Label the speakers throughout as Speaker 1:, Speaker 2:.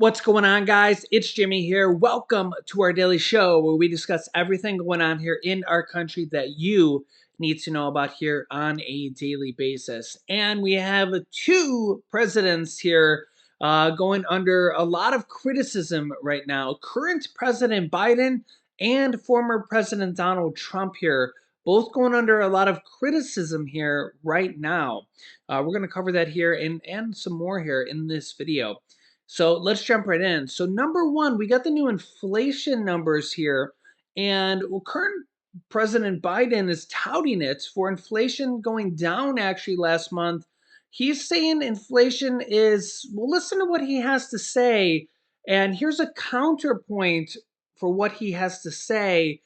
Speaker 1: What's going on, guys? It's Jimmy here. Welcome to our daily show where we discuss everything going on here in our country that you need to know about here on a daily basis. And we have two presidents here going under a lot of criticism right now. Current President Biden and former President Donald Trump here, both going under a lot of criticism here right now. We're going to cover that here and some more here in this video. So let's jump right in. So number one, we got the new inflation numbers here, and current President Biden is touting it for inflation going down actually last month. He's saying inflation is, well, listen to what he has to say. And here's a counterpoint for what he has to say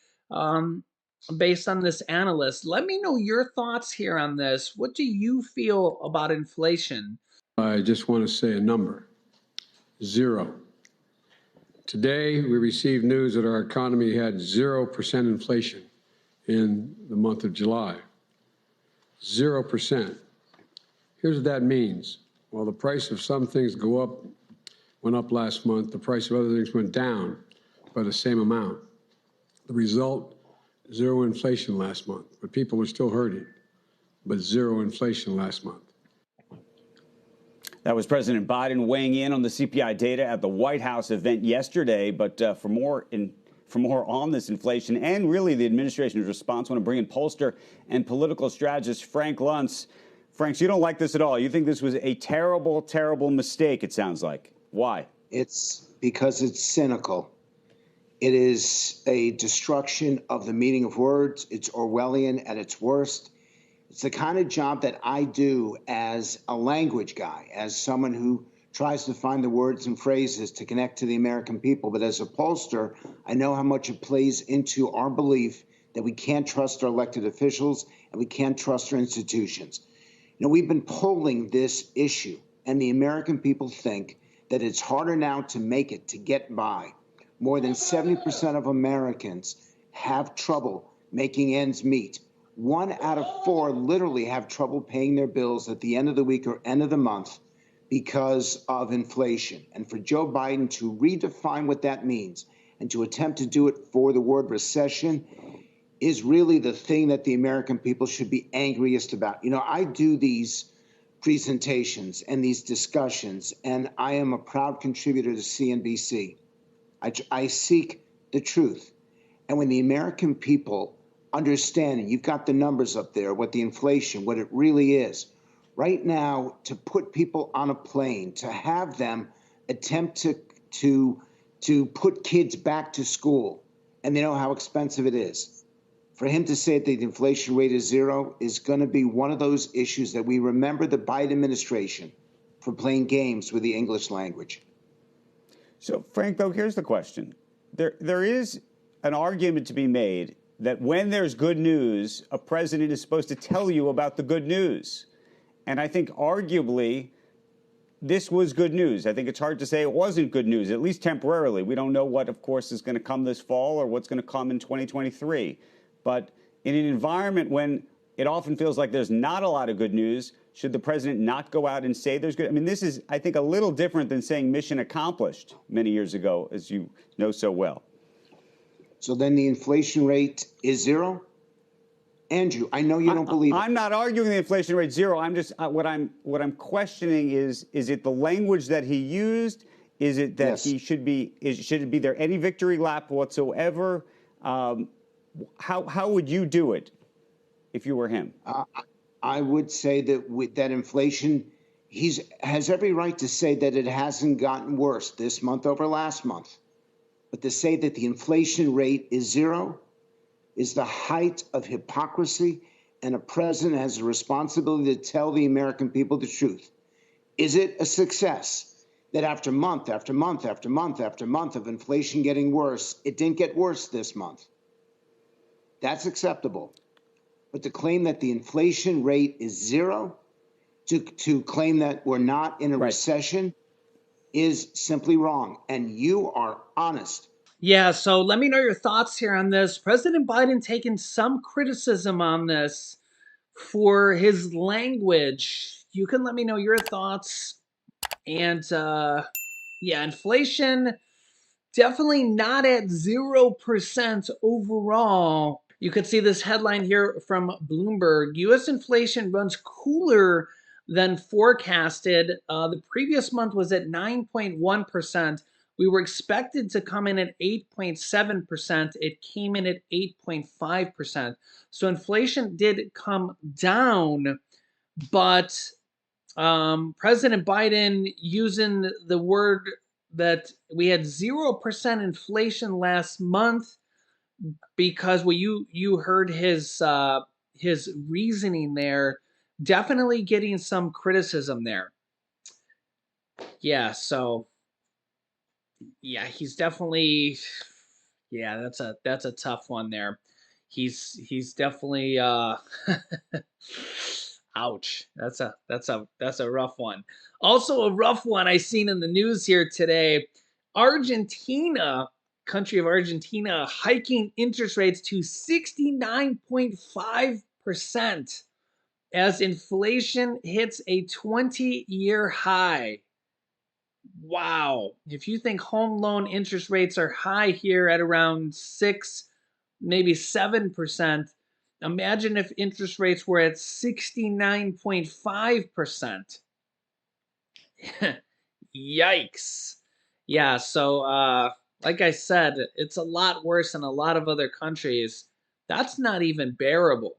Speaker 1: based on this analyst. Let me know your thoughts here on this. What do you feel about inflation?
Speaker 2: I just want to say a number. 0. Today, we received news that our economy had 0% inflation in the month of July. 0%. Here's what that means. While the price of some things went up last month, the price of other things went down by the same amount. The result, 0 inflation last month. But people were still hurting, but 0 inflation last month.
Speaker 3: That was President Biden weighing in on the CPI data at the White House event yesterday. But for more on this inflation and really the administration's response, I want to bring in pollster and political strategist Frank Luntz. Frank, you don't like this at all. You think this was a terrible, terrible mistake, it sounds like. Why?
Speaker 4: It's because it's cynical. It is a destruction of the meaning of words. It's Orwellian at its worst. It's the kind of job that I do as a language guy, as someone who tries to find the words and phrases to connect to the American people. But as a pollster, I know how much it plays into our belief that we can't trust our elected officials and we can't trust our institutions. You know, we've been polling this issue, and the American people think that it's harder now to make it, to get by. More than 70% of Americans have trouble making ends meet. 1 out of 4 literally have trouble paying their bills at the end of the week or end of the month because of inflation. And for Joe Biden to redefine what that means and to attempt to do it for the word recession is really the thing that the American people should be angriest about. You know, I do these presentations and these discussions, and I am a proud contributor to CNBC. I seek the truth. And when the American people understanding, you've got the numbers up there, what the inflation, what it really is. Right now, to put people on a plane, to have them attempt to put kids back to school, and they know how expensive it is. For him to say that the inflation rate is 0 is going to be one of those issues that we remember the Biden administration for playing games with the English language.
Speaker 3: So, Frank, though, here's the question. There is an argument to be made that when there's good news, a president is supposed to tell you about the good news. And I think arguably this was good news. I think it's hard to say it wasn't good news, at least temporarily. We don't know what, of course, is going to come this fall or what's going to come in 2023. But in an environment when it often feels like there's not a lot of good news, should the president not go out and say there's good? I mean, this is, I think, a little different than saying mission accomplished many years ago, as you know so well.
Speaker 4: So then the inflation rate is 0? Andrew, I know you don't believe it.
Speaker 3: I'm not arguing the inflation rate 0. I'm just what I'm questioning is it the language that he used? Is it that
Speaker 4: Yes.
Speaker 3: he should it be there any victory lap whatsoever? How would you do it if you were him?
Speaker 4: I would say that with that inflation, has every right to say that it hasn't gotten worse this month over last month. But to say that the inflation rate is 0 is the height of hypocrisy, and a president has a responsibility to tell the American people the truth. Is it a success that after month after month after month after month of inflation getting worse, it didn't get worse this month? That's acceptable. But to claim that the inflation rate is 0, to claim that we're not in a recession, is simply wrong. And you are honest.
Speaker 1: Yeah, so let me know your thoughts here on this. President Biden taking some criticism on this for his language. You can let me know your thoughts and Yeah, inflation definitely not at 0% overall. You could see this headline here from Bloomberg. U.S. inflation runs cooler than forecasted. The previous month was at 9.1%. We were expected to come in at 8.7%. It came in at 8.5%. So inflation did come down, but President Biden using the word that we had 0% inflation last month, because what you heard his reasoning there, definitely getting some criticism there. Yeah, so yeah, he's definitely, yeah, that's a tough one there. He's definitely ouch. That's a rough one. Also a rough one I seen in the news here today. Argentina, country of Argentina, hiking interest rates to 69.5% as inflation hits a 20-year high. Wow. If you think home loan interest rates are high here at around 6, maybe 7%, imagine if interest rates were at 69.5%. Yikes. Yeah, so like I said, it's a lot worse in a lot of other countries. That's not even bearable.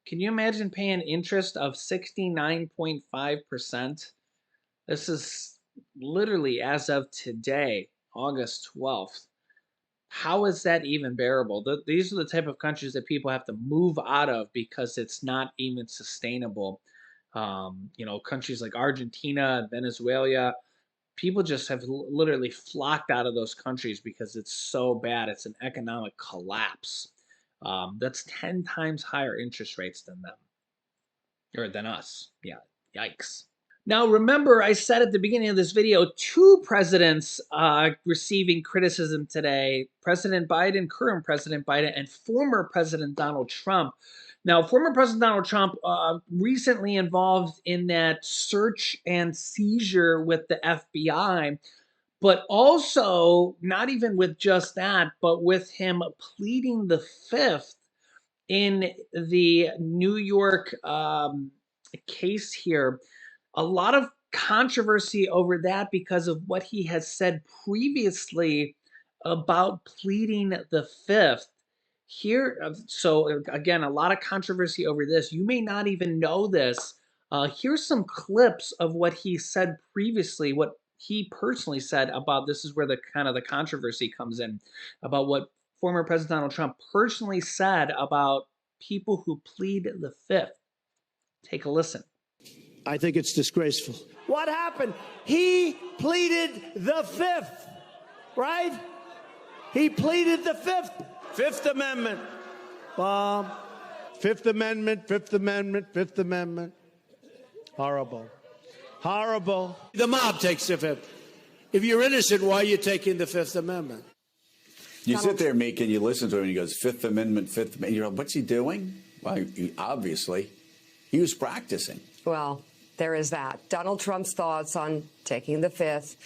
Speaker 1: Can you imagine paying interest of 69.5%? This is literally as of today, August 12th. How is that even bearable? These are the type of countries that people have to move out of because it's not even sustainable. Countries like Argentina, Venezuela, people just have literally flocked out of those countries because it's so bad. It's an economic collapse. That's 10 times higher interest rates than them, or than us. Yeah, yikes. Now, remember, I said at the beginning of this video, two presidents receiving criticism today: President Biden, current President Biden, and former President Donald Trump. Now, former President Donald Trump recently involved in that search and seizure with the FBI, but also not even with just that, but with him pleading the fifth in the New York case here. A lot of controversy over that because of what he has said previously about pleading the fifth. Here, so again, a lot of controversy over this. You may not even know this. Here's some clips of what he said previously, what he personally said about this is where the kind of the controversy comes in, about what former President Donald Trump personally said about people who plead the fifth. Take a listen.
Speaker 5: I think it's disgraceful. What happened? He pleaded the fifth, right? He pleaded the fifth. Fifth Amendment. Bomb. Fifth Amendment, Fifth Amendment, Fifth Amendment. Horrible. Horrible. The mob takes the fifth. If you're innocent, why are you taking the Fifth Amendment?
Speaker 6: You sit there, Meek, and you listen to him, and he goes, Fifth Amendment, Fifth Amendment. You're like, what's he doing? Well, obviously, he was practicing.
Speaker 7: Well, there is that. Donald Trump's thoughts on taking the fifth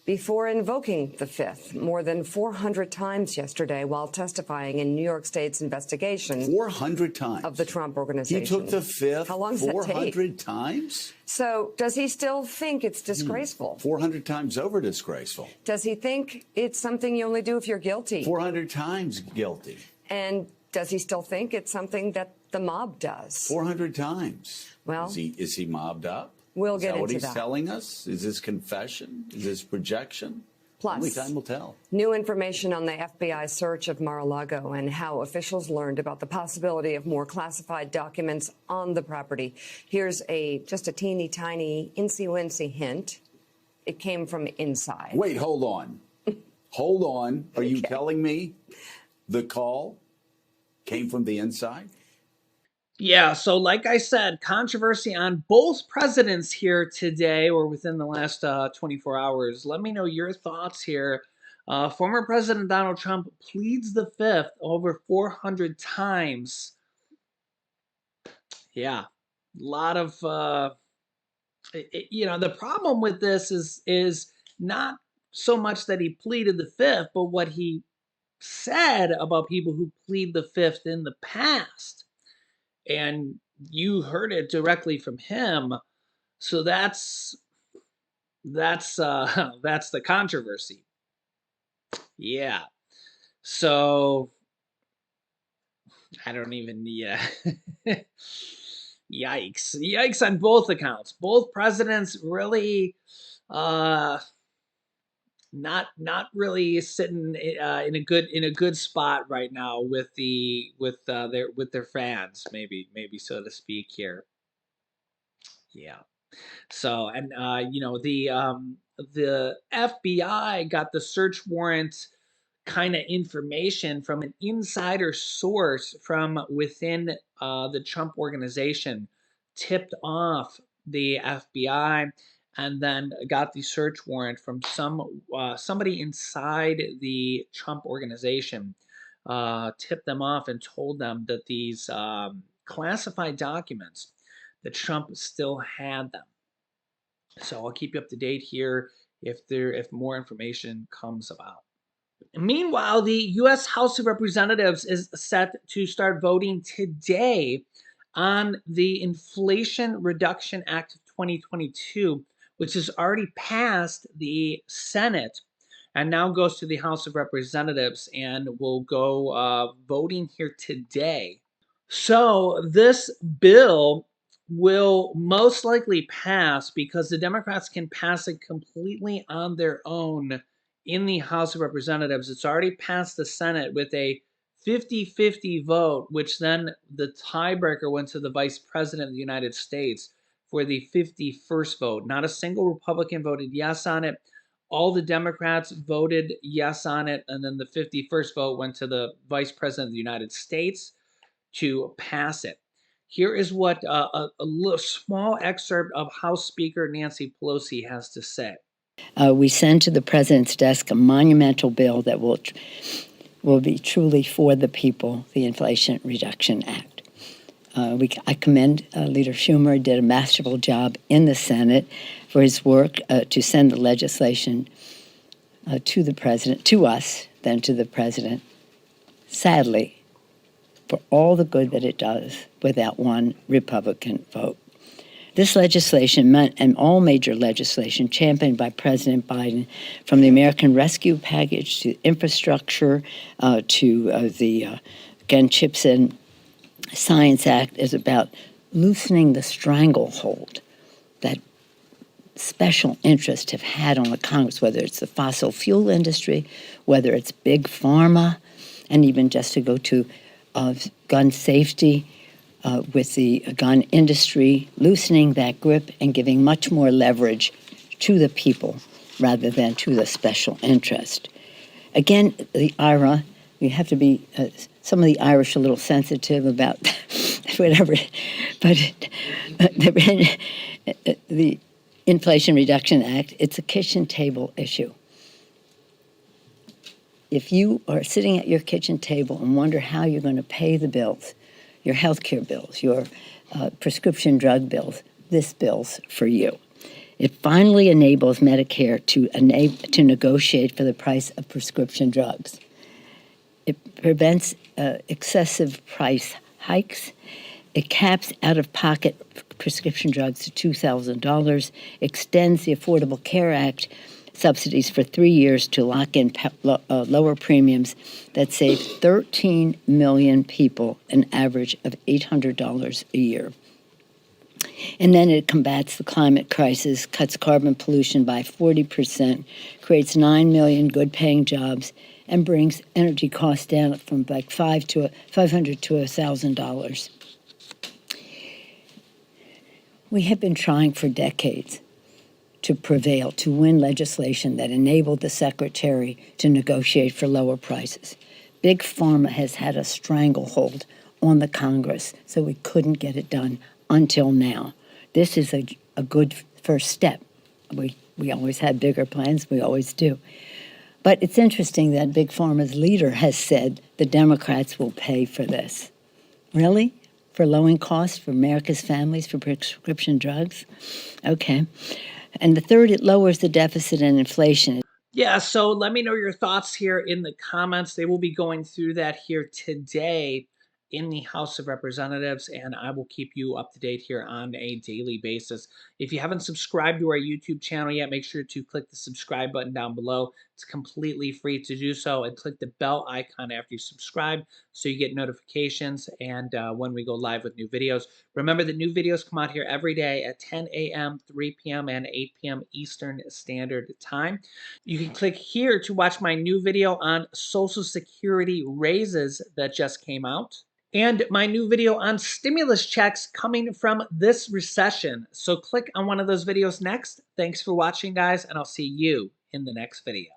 Speaker 7: before invoking the fifth more than 400 times yesterday while testifying in New York State's investigation.
Speaker 6: 400 times?
Speaker 7: Of the Trump Organization.
Speaker 6: He took the fifth.
Speaker 7: How long does that take?
Speaker 6: 400 times?
Speaker 7: So does he still think it's disgraceful?
Speaker 6: 400 times over disgraceful.
Speaker 7: Does he think it's something you only do if you're guilty?
Speaker 6: 400 times guilty.
Speaker 7: And does he still think it's something that the mob does?
Speaker 6: 400 times.
Speaker 7: Well,
Speaker 6: is he mobbed up?
Speaker 7: We'll get into that.
Speaker 6: Is that what he's telling us? Is this confession? Is this projection?
Speaker 7: Plus,
Speaker 6: only time will tell.
Speaker 7: New information on the FBI search of Mar-a-Lago and how officials learned about the possibility of more classified documents on the property. Here's just a teeny tiny insy-wincy hint. It came from inside.
Speaker 6: Wait, hold on. Hold on. Are you telling me the call came from the inside?
Speaker 1: Yeah, so like I said, controversy on both presidents here today or within the last 24 hours. Let me know your thoughts here. Former President Donald Trump pleads the fifth over 400 times. Yeah, a lot of, the problem with this is not so much that he pleaded the fifth, but what he said about people who plead the fifth in the past, and you heard it directly from him. So that's the controversy. Yeah. So I don't even, yeah. Yikes on both accounts. Both presidents really uh not really sitting in a good spot right now with their fans, maybe so to speak here. Yeah. So, and the FBI got the search warrant kind of information from an insider source from within the Trump organization, tipped off the FBI, and then got the search warrant from somebody inside the Trump organization. Tipped them off and told them that these classified documents, that Trump still had them. So I'll keep you up to date here if more information comes about. Meanwhile, the U.S. House of Representatives is set to start voting today on the Inflation Reduction Act of 2022, which has already passed the Senate and now goes to the House of Representatives and will go voting here today. So this bill will most likely pass because the Democrats can pass it completely on their own in the House of Representatives. It's already passed the Senate with a 50-50 vote, which then the tiebreaker went to the Vice President of the United States for the 51st vote. Not a single Republican voted yes on it. All the Democrats voted yes on it, and then the 51st vote went to the Vice President of the United States to pass it. Here is what a small excerpt of House Speaker Nancy Pelosi has to say.
Speaker 8: We send to the president's desk a monumental bill that will be truly for the people, the Inflation Reduction Act. I commend Leader Schumer, did a masterful job in the Senate for his work to send the legislation to the president, to us, then to the president. Sadly, for all the good that it does, without one Republican vote. This legislation, and all major legislation championed by President Biden, from the American Rescue Package to infrastructure to the Chips and Science Act, is about loosening the stranglehold that special interests have had on the Congress, whether it's the fossil fuel industry, whether it's big pharma, and even just to go to gun safety with the gun industry, loosening that grip and giving much more leverage to the people rather than to the special interest. Again, the IRA, you have to be, some of the Irish are a little sensitive about whatever, but the Inflation Reduction Act, it's a kitchen table issue. If you are sitting at your kitchen table and wonder how you're going to pay the bills, your health care bills, your prescription drug bills, this bill's for you. It finally enables Medicare to negotiate for the price of prescription drugs. It prevents excessive price hikes. It caps out-of-pocket prescription drugs to $2,000, extends the Affordable Care Act subsidies for 3 years to lock in lower premiums that save 13 million people an average of $800 a year. And then it combats the climate crisis, cuts carbon pollution by 40%, creates 9 million good-paying jobs, and brings energy costs down from like $500 to $1,000. We have been trying for decades to prevail, to win legislation that enabled the secretary to negotiate for lower prices. Big Pharma has had a stranglehold on the Congress, so we couldn't get it done until now. This is a good first step. We always had bigger plans, we always do. But it's interesting that Big Pharma's leader has said the Democrats will pay for this. Really? For lowering costs for America's families for prescription drugs? Okay. And the third, it lowers the deficit and inflation.
Speaker 1: Yeah, so let me know your thoughts here in the comments. They will be going through that here today in the House of Representatives, and I will keep you up to date here on a daily basis. If you haven't subscribed to our YouTube channel yet, make sure to click the subscribe button down below. It's completely free to do so, and click the bell icon after you subscribe so you get notifications and when we go live with new videos. Remember that new videos come out here every day at 10 a.m., 3 p.m., and 8 p.m. Eastern Standard Time. You can click here to watch my new video on Social Security raises that just came out, and my new video on stimulus checks coming from this recession. So click on one of those videos next. Thanks for watching, guys, and I'll see you in the next video.